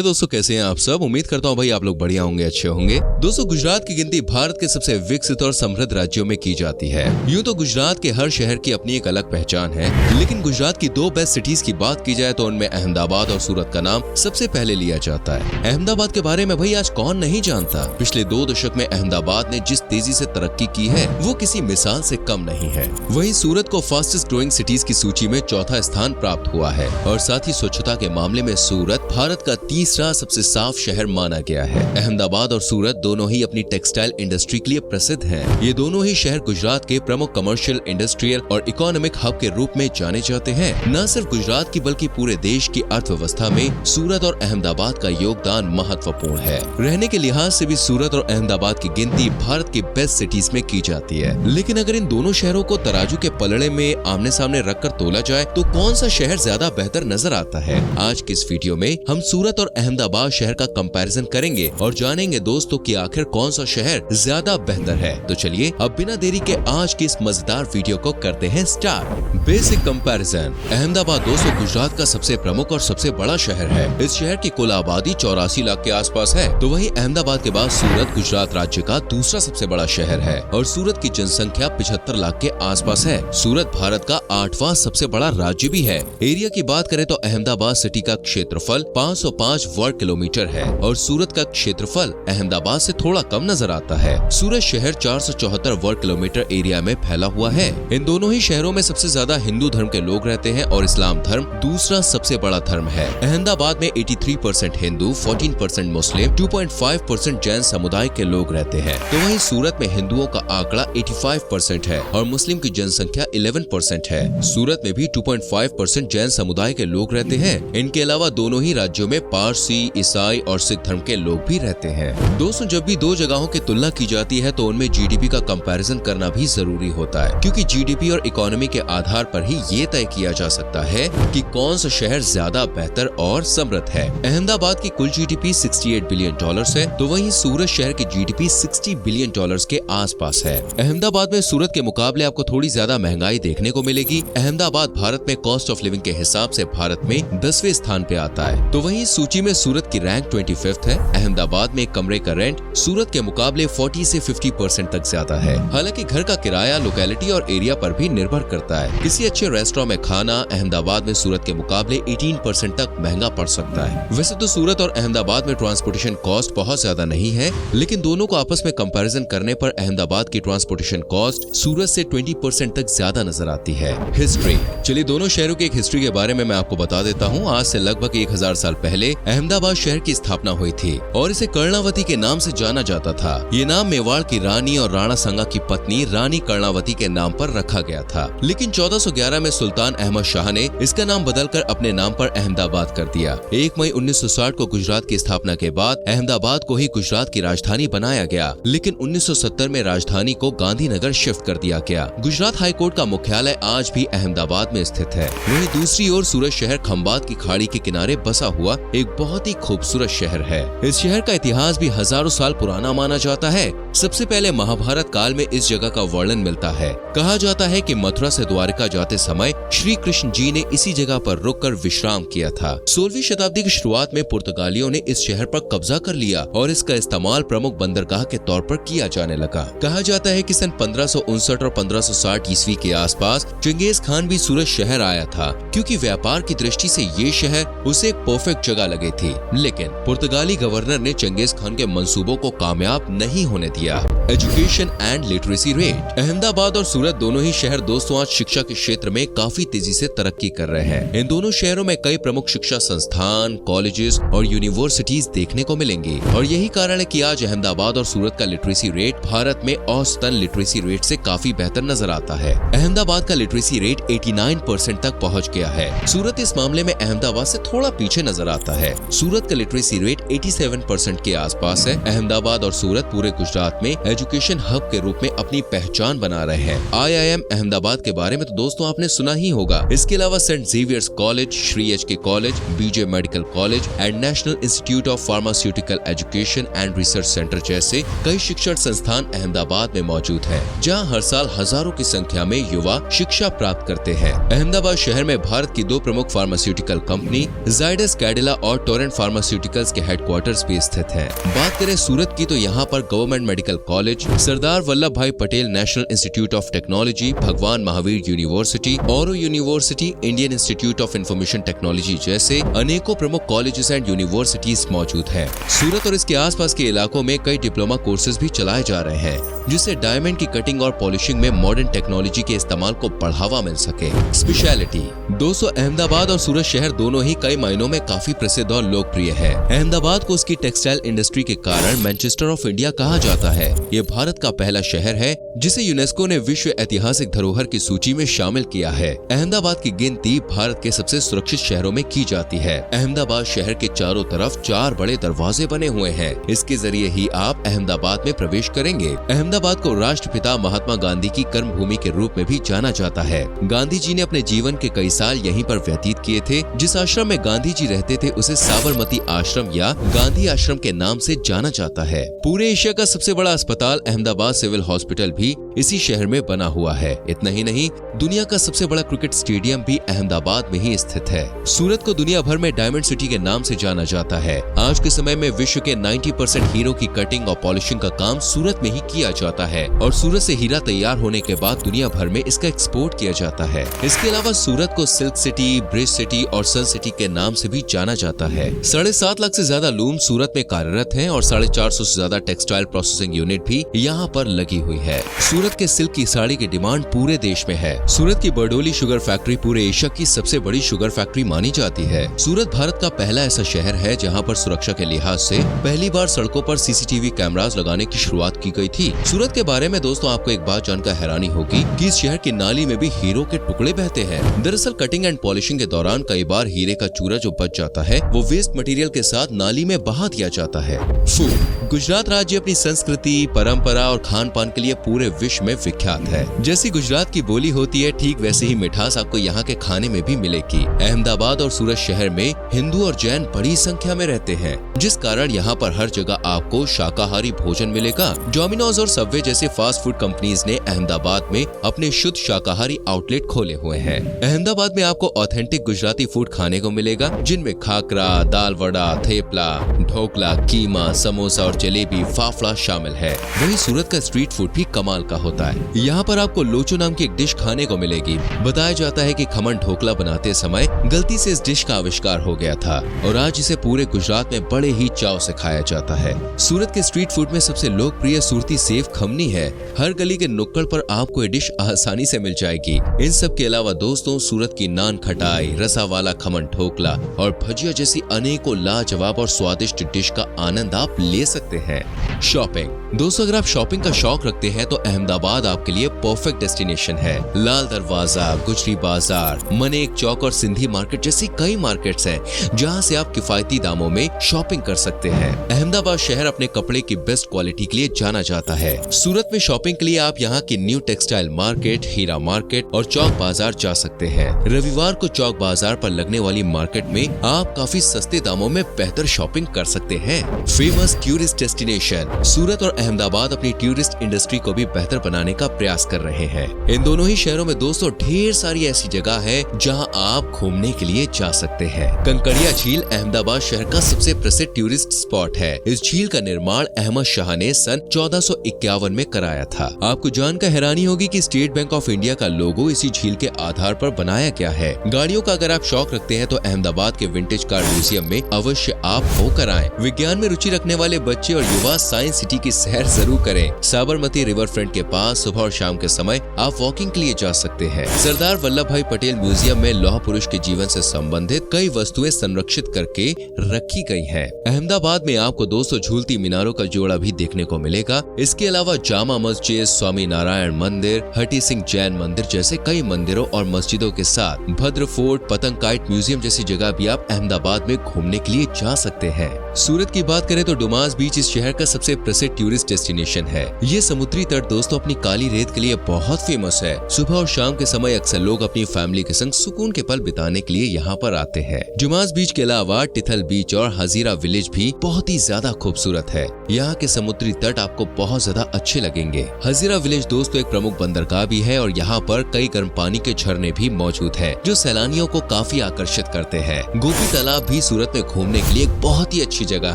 दोस्तों, कैसे हैं आप सब। उम्मीद करता हूँ भाई आप लोग बढ़िया होंगे, अच्छे होंगे। दोस्तों, गुजरात की गिनती भारत के सबसे विकसित और समृद्ध राज्यों में की जाती है। यूं तो गुजरात के हर शहर की अपनी एक अलग पहचान है, लेकिन गुजरात की दो बेस्ट सिटीज की बात की जाए तो उनमें अहमदाबाद और सूरत का नाम सबसे पहले लिया जाता है। अहमदाबाद के बारे में भाई आज कौन नहीं जानता। पिछले 2 दशक में अहमदाबाद ने जिस तेजी से तरक्की की है वो किसी मिसाल से कम नहीं है। वहीं सूरत को फास्टेस्ट ग्रोइंग सिटीज की सूची में 4था स्थान प्राप्त हुआ है और साथ ही स्वच्छता के मामले में सूरत भारत का तीसरा सबसे साफ शहर माना गया है। अहमदाबाद और सूरत दोनों ही अपनी टेक्सटाइल इंडस्ट्री के लिए प्रसिद्ध हैं। ये दोनों ही शहर गुजरात के प्रमुख कमर्शियल, इंडस्ट्रियल और इकोनॉमिक हब के रूप में जाने जाते हैं। न सिर्फ गुजरात की बल्कि पूरे देश की अर्थव्यवस्था में सूरत और अहमदाबाद का योगदान महत्वपूर्ण है। रहने के लिहाज से भी सूरत और अहमदाबाद की गिनती भारत की बेस्ट सिटीज में की जाती है। लेकिन अगर इन दोनों शहरों को तराजू के पलड़े में आमने सामने रखकर तोला जाए तो कौन सा शहर ज्यादा बेहतर नजर आता है। आज की इस वीडियो में हम सूरत और अहमदाबाद शहर का कंपैरिजन करेंगे और जानेंगे दोस्तों कि आखिर कौन सा शहर ज्यादा बेहतर है। तो चलिए अब बिना देरी के आज की इस मजेदार वीडियो को करते हैं स्टार्ट। Basic comparison. अहमदाबाद दोस्तों गुजरात का सबसे प्रमुख और सबसे बड़ा शहर है। इस शहर की कुल आबादी 84 लाख के आसपास है। तो वहीं अहमदाबाद के बाद सूरत गुजरात राज्य का दूसरा सबसे बड़ा शहर है और सूरत की जनसंख्या 75 लाख के आसपास है। सूरत भारत का 8वां सबसे बड़ा राज्य भी है। एरिया की बात करें तो अहमदाबाद सिटी का क्षेत्रफल 505 वर्ग किलोमीटर है और सूरत का क्षेत्रफल अहमदाबाद से थोड़ा कम नजर आता है। सूरत शहर 474 वर्ग किलोमीटर एरिया में फैला हुआ है। इन दोनों ही शहरों में सबसे ज्यादा हिंदू धर्म के लोग रहते हैं और इस्लाम धर्म दूसरा सबसे बड़ा धर्म है। अहमदाबाद में 83% हिंदू, 14% मुस्लिम, 2.5% जैन समुदाय के लोग रहते हैं। तो वहीं सूरत में हिंदुओं का आंकड़ा 85% है और मुस्लिम की जनसंख्या 11% है। सूरत में भी 2.5% जैन समुदाय के लोग रहते हैं। इनके अलावा दोनों ही राज्यों में पारसी, ईसाई और सिख धर्म के लोग भी रहते हैं। दोस्तों, जब भी दो जगहों की तुलना की जाती है तो उनमें जीडीपी का कंपैरिजन करना भी जरूरी होता है, क्योंकि जीडीपी और इकोनॉमी के आधार पर ही ये तय किया जा सकता है कि कौन सा शहर ज्यादा बेहतर और समृद्ध है। अहमदाबाद की कुल जीडीपी $68 बिलियन है, तो वहीं सूरत शहर की जीडीपी $60 बिलियन के आसपास है। अहमदाबाद में सूरत के मुकाबले आपको थोड़ी ज्यादा महंगाई देखने को मिलेगी। अहमदाबाद भारत में कॉस्ट ऑफ लिविंग के हिसाब से भारत में 10वें स्थान पे आता है। तो वहीं सूची में सूरत की रैंक 25th है। अहमदाबाद में कमरे का रेंट सूरत के मुकाबले 40 से 50% तक ज्यादा है। हालांकि घर का किराया लोकेलिटी और एरिया पर भी निर्भर करता है। किसी अच्छे रेस्टोरेंट में खाना अहमदाबाद में सूरत के मुकाबले 18% तक महंगा पड़ सकता है। वैसे तो सूरत और अहमदाबाद में ट्रांसपोर्टेशन कॉस्ट बहुत ज्यादा नहीं है, लेकिन दोनों को आपस में कंपैरिजन करने पर अहमदाबाद की ट्रांसपोर्टेशन कॉस्ट सूरत से 20% तक ज्यादा नजर आती है। हिस्ट्री। चलिए दोनों शहरों की एक हिस्ट्री के बारे में मैं आपको बता देता हूँ। आज से लगभग 1000 साल पहले अहमदाबाद शहर की स्थापना हुई थी और इसे कर्णावती के नाम से जाना जाता था। ये नाम मेवाड़ की रानी और राणा संगा की पत्नी रानी कर्णावती के नाम पर रखा गया था, लेकिन 1411 में सुल्तान अहमद शाह ने इसका नाम बदलकर अपने नाम पर अहमदाबाद कर दिया। 1 मई 1960 को गुजरात की स्थापना के बाद अहमदाबाद को ही गुजरात की राजधानी बनाया गया, लेकिन 1970 में राजधानी को गांधीनगर शिफ्ट कर दिया गया। गुजरात हाई कोर्ट का मुख्यालय आज भी अहमदाबाद में स्थित है। वहीं दूसरी ओर सूरत शहर खंबात की खाड़ी के किनारे बसा हुआ एक बहुत ही खूबसूरत शहर है। इस शहर का इतिहास भी हजारों साल पुराना माना जाता है। सबसे पहले महाभारत काल में इस जगह का वर्णन मिलता है। कहा जाता है कि मथुरा से द्वारका जाते समय श्री कृष्ण जी ने इसी जगह पर रुककर विश्राम किया था। 16वीं शताब्दी की शुरुआत में पुर्तगालियों ने इस शहर पर कब्जा कर लिया और इसका इस्तेमाल प्रमुख बंदरगाह के तौर पर किया जाने लगा। कहा जाता है कि सन 1559 और 1560 ईस्वी के आसपास चंगेज खान भी सूरत शहर आया था, क्योंकि व्यापार की दृष्टि से ये शहर उसे एक परफेक्ट जगह लगी थी। लेकिन पुर्तगाली गवर्नर ने चंगेज खान के मंसूबों को कामयाब नहीं होने दिया। Education and literacy rate. Ahmedabad और सूरत दोनों ही शहर दोस्तों आज शिक्षा के क्षेत्र में काफी तेजी से तरक्की कर रहे हैं। इन दोनों शहरों में कई प्रमुख शिक्षा संस्थान, कॉलेजेस और यूनिवर्सिटीज देखने को मिलेंगी और यही कारण है कि आज अहमदाबाद और सूरत का लिटरेसी रेट भारत में औसतन लिटरेसी रेट से काफी बेहतर नजर आता है। अहमदाबाद का लिटरेसी रेट 89% तक पहुँच गया है। सूरत इस मामले में अहमदाबाद से थोड़ा पीछे नजर आता है। सूरत का लिटरेसी रेट 87% के आसपास है। अहमदाबाद और सूरत पूरे गुजरात में एजुकेशन हब के रूप में अपनी पहचान बना रहे हैं। IIM अहमदाबाद के बारे में तो दोस्तों आपने सुना ही होगा। इसके अलावा saint Xavier's college, Shri HK college, BJ medical college and national institute of pharmaceutical education and research centre जैसे कई शिक्षण संस्थान अहमदाबाद में मौजूद हैं, जहां हर साल हजारों की संख्या में युवा शिक्षा प्राप्त करते हैं। अहमदाबाद शहर में भारत की 2 प्रमुख फार्मास्यूटिकल कंपनी जाइडस कैडिला और टोरेंट फार्मास्यूटिकल्स के हेडक्वार्टर्स भी स्थित हैं। बात करें सूरत की तो यहाँ पर government medical college, Sardar Vallabh भाई Patel national institute of technology, भगवान महावीर यूनिवर्सिटी, औरो university, Indian institute of information technology जैसे अनेकों प्रमुख कॉलेजेस एंड यूनिवर्सिटीज मौजूद हैं। सूरत और इसके आसपास के इलाकों में कई डिप्लोमा कोर्सेज भी चलाए जा रहे हैं, जिससे डायमंड की कटिंग और पॉलिशिंग में मॉडर्न टेक्नोलॉजी के इस्तेमाल को बढ़ावा मिल सके। स्पेशलिटी दोस्तों, अहमदाबाद और सूरत शहर दोनों ही कई मायनों में काफी प्रसिद्ध और लोकप्रिय है। अहमदाबाद को उसकी टेक्सटाइल इंडस्ट्री के कारण मैनचेस्टर ऑफ इंडिया कहा जाता है। ये भारत का पहला शहर है जिसे यूनेस्को ने विश्व ऐतिहासिक धरोहर की सूची में शामिल किया है। अहमदाबाद की गिनती भारत के सबसे सुरक्षित शहरों में की जाती है। अहमदाबाद शहर के चारों तरफ 4 बड़े दरवाजे बने हुए हैं। इसके जरिए ही आप अहमदाबाद में प्रवेश करेंगे। अहमदाबाद को राष्ट्रपिता महात्मा गांधी की कर्मभूमि के रूप में भी जाना जाता है। गांधी जी ने अपने जीवन के कई साल यहीं पर व्यतीत किए थे। जिस आश्रम में गांधी जी रहते थे उसे साबरमती आश्रम या गांधी आश्रम के नाम से जाना जाता है। पूरे एशिया का सबसे बड़ा अस्पताल अहमदाबाद सिविल हॉस्पिटल भी इसी शहर में बना हुआ है। इतना ही नहीं, दुनिया का सबसे बड़ा क्रिकेट स्टेडियम भी अहमदाबाद में ही स्थित है। सूरत को दुनिया भर में डायमंड सिटी के नाम से जाना जाता है। आज के समय में विश्व के 90% हीरो की कटिंग और पॉलिशिंग का काम सूरत में ही किया जाता है और सूरत से हीरा तैयार होने के बाद दुनिया भर में इसका एक्सपोर्ट किया जाता है। इसके अलावा सूरत को सिल्क सिटी, ब्रिज सिटी और सन सिटी के नाम से भी जाना जाता है। 7.5 लाख से ज्यादा लूम सूरत में कार्यरत हैं और 450 से ज्यादा टेक्सटाइल प्रोसेसिंग यूनिट भी यहाँ पर लगी हुई है। सूरत के सिल्क की साड़ी की डिमांड पूरे देश में है। सूरत की बरडोली शुगर फैक्ट्री पूरे एशिया की सबसे बड़ी शुगर फैक्ट्री मानी जाती है। सूरत भारत का पहला ऐसा शहर है जहाँ पर सुरक्षा के लिहाज से पहली बार सड़कों पर CCTV कैमरास लगाने की शुरुआत की गई थी। सूरत के बारे में दोस्तों आपको एक बात जानकर हैरानी होगी कि इस शहर की नाली में भी हीरो के टुकड़े बहते हैं। दरअसल कटिंग एंड पॉलिशिंग के दौरान कई बार हीरे का चूरा जो बच जाता है वो वेस्ट मटेरियल के साथ नाली में बहा दिया जाता है। फूड, गुजरात राज्य अपनी संस्कृति, परंपरा और खान पान के लिए पूरे विश्व में विख्यात है। जैसी गुजरात की बोली होती है ठीक वैसे ही मिठास आपको यहाँ के खाने में भी मिलेगी। अहमदाबाद और सूरत शहर में हिंदू और जैन बड़ी संख्या में रहते हैं, जिस कारण यहाँ पर हर जगह आपको शाकाहारी भोजन मिलेगा। डोमिनोज और सबवे जैसे फास्ट फूड कंपनीज ने अहमदाबाद में अपने शुद्ध शाकाहारी आउटलेट खोले हुए हैं। अहमदाबाद में आपको ऑथेंटिक गुजराती फूड खाने को मिलेगा, जिनमें खाकरा, दाल वड़ा, थेपला, ढोकला, कीमा, समोसा और जलेबी, फाफड़ा शामिल है। वहीं सूरत का स्ट्रीट फूड भी कमाल का होता है। यहाँ पर आपको लोचो नाम की एक डिश खाने को मिलेगी। बताया जाता है कि खमन ढोकला बनाते समय गलती से इस डिश का आविष्कार हो गया था और आज इसे पूरे गुजरात में बड़े ही चाव से खाया जाता है। सूरत के स्ट्रीट फूड में सबसे लोकप्रिय सूरती सेव खमनी है। हर गली के नुक्कड़ पर आपको ये डिश आसानी से मिल जाएगी। इन सब के अलावा दोस्तों सूरत की नान खटाई, रसा वाला खमन ढोकला और भजिया जैसी अनेकों लाजवाब और स्वादिष्ट डिश का आनंद आप ले सकते हैं। शॉपिंग, दोस्तों अगर आप शॉपिंग का शौक रखते हैं तो अहमदाबाद आपके लिए परफेक्ट डेस्टिनेशन है। लाल दरवाजा, गुजरी बाजार, मनेक चौक और सिंधी मार्केट जैसी कई मार्केट्स हैं जहां से आप किफायती दामों में शॉपिंग कर सकते हैं। अहमदाबाद शहर अपने कपड़े की बेस्ट क्वालिटी के लिए जाना जाता है। सूरत में शॉपिंग के लिए आप यहाँ की न्यू टेक्सटाइल मार्केट, हीरा मार्केट और चौक बाजार जा सकते हैं। रविवार को चौक बाजार पर लगने वाली मार्केट में आप काफी सस्ते दामों में बेहतर शॉपिंग कर सकते हैं। फेमस टूरिस्ट डेस्टिनेशन, सूरत और अहमदाबाद अपनी टूरिस्ट इंडस्ट्री को भी बेहतर बनाने का प्रयास कर रहे हैं। इन दोनों ही शहरों में दोस्तों ढेर सारी ऐसी जगह है जहां आप घूमने के लिए जा सकते हैं। कंकड़िया झील अहमदाबाद शहर का सबसे प्रसिद्ध टूरिस्ट स्पॉट है। इस झील का निर्माण अहमद शाह ने सन 1451 में कराया था। आपको जानकर हैरानी होगी कि स्टेट बैंक ऑफ इंडिया का लोगो इसी झील के आधार पर बनाया गया है। गाड़ियों का अगर आप शौक रखते हैं तो अहमदाबाद के विंटेज कार म्यूजियम में अवश्य आप होकर आएं। विज्ञान में रुचि रखने वाले बच्चे और युवा साइंस सिटी की सैर जरूर करें। साबरमती रिवर फ्रंट के पास सुबह और शाम के समय आप वॉकिंग के लिए जा सकते हैं। सरदार वल्लभ भाई पटेल म्यूजियम में लौह पुरुष के जीवन से संबंधित कई वस्तुएं संरक्षित करके रखी गई हैं। अहमदाबाद में आपको 200 झूलती मीनारों का जोड़ा भी देखने को मिलेगा। इसके अलावा जामा मस्जिद, स्वामी नारायण मंदिर, हटी सिंह जैन मंदिर जैसे कई मंदिरों और मस्जिदों के साथ भद्र फोर्ट, पतंग काइट म्यूजियम जैसी जगह भी आप अहमदाबाद में घूमने के लिए जा सकते हैं। सूरत की बात करें तो डुमास बीच इस शहर का सबसे प्रसिद्ध टूरिस्ट डेस्टिनेशन है। ये समुद्री तट दोस्तों अपनी काली रेत के लिए बहुत फेमस है। सुबह और शाम के समय अक्सर लोग अपनी फैमिली के संग सुकून के पल बिताने के लिए यहाँ पर आते हैं। जुमास बीच के अलावा टिथल बीच और हजीरा विलेज भी बहुत ही ज्यादा खूबसूरत है। यहाँ के समुद्री तट आपको बहुत ज्यादा अच्छे लगेंगे। हजीरा विलेज दोस्तों एक प्रमुख बंदरगाह भी है और यहाँ पर कई गर्म पानी के झरने भी मौजूद है जो सैलानियों को काफी आकर्षित करते हैं। गोपी तालाब भी सूरत में घूमने के लिए एक बहुत ही अच्छी जगह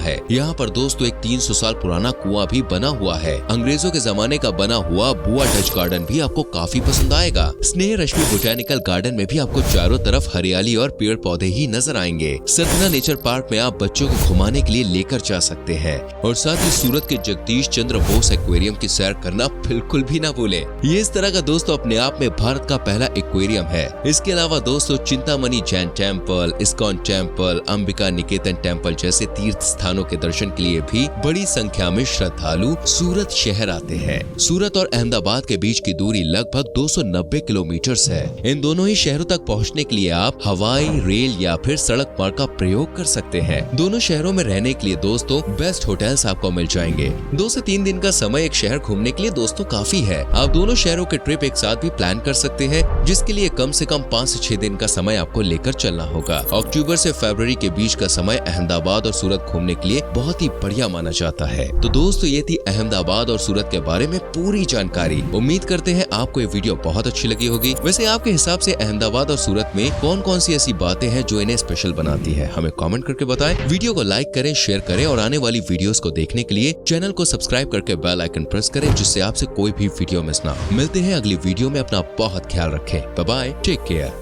है। यहाँ पर दोस्तों एक 300 साल पुराना कुआं भी बना हुआ है। अंग्रेजों के जमाने का बना हुआ बुआ डच गार्डन भी आपको काफी पसंद आएगा। स्नेह रश्मि बोटैनिकल गार्डन में भी आपको चारों तरफ हरियाली और पेड़ पौधे ही नजर आएंगे। सतना नेचर पार्क में आप बच्चों को घुमाने के लिए लेकर जा सकते हैं और साथ ही सूरत के जगदीश चंद्र बोस एक्वेरियम की सैर करना बिल्कुल भी ना भूलें। ये इस तरह का दोस्तों अपने आप में भारत का पहला एक्वेरियम है। इसके अलावा दोस्तों Chintamani Jain temple, ISKCON temple, Ambika Niketan temple जैसे तीर्थ स्थानों के दर्शन के लिए भी बड़ी संख्या में श्रद्धालु सूरत शहर आते हैं। सूरत और अहमदाबाद के बीच की दूरी लगभग 290 किलोमीटर है। इन दोनों ही शहरों तक पहुंचने के लिए आप हवाई, रेल या फिर सड़क मार्ग का प्रयोग कर सकते हैं। दोनों शहरों में रहने के लिए दोस्तों बेस्ट होटल्स आपको मिल जाएंगे। 2 से 3 दिन का समय एक शहर घूमने के लिए दोस्तों काफी है। आप दोनों शहरों के ट्रिप एक साथ भी प्लान कर सकते हैं, जिसके लिए कम से कम 5 से 6 दिन का समय आपको लेकर चलना होगा। अक्टूबर से फरवरी के बीच का समय अहमदाबाद और सूरत घूमने के लिए बहुत ही बढ़िया माना जाता है। तो दोस्तों ये थी अहमदाबाद और सूरत के बारे में पूरी जानकारी। उम्मीद करते हैं आपको ये वीडियो बहुत अच्छी लगी होगी। वैसे आपके हिसाब से अहमदाबाद और सूरत में कौन कौन सी ऐसी बातें हैं जो इन्हें स्पेशल बनाती है, हमें कमेंट करके बताएं। वीडियो को लाइक करें, शेयर करें और आने वाली वीडियोस को देखने के लिए चैनल को सब्सक्राइब करके बेल आइकन प्रेस करें, जिससे आपसे कोई भी वीडियो मिस ना हो। मिलते हैं अगली वीडियो में। अपना बहुत ख्याल रखें। Bye bye, take care.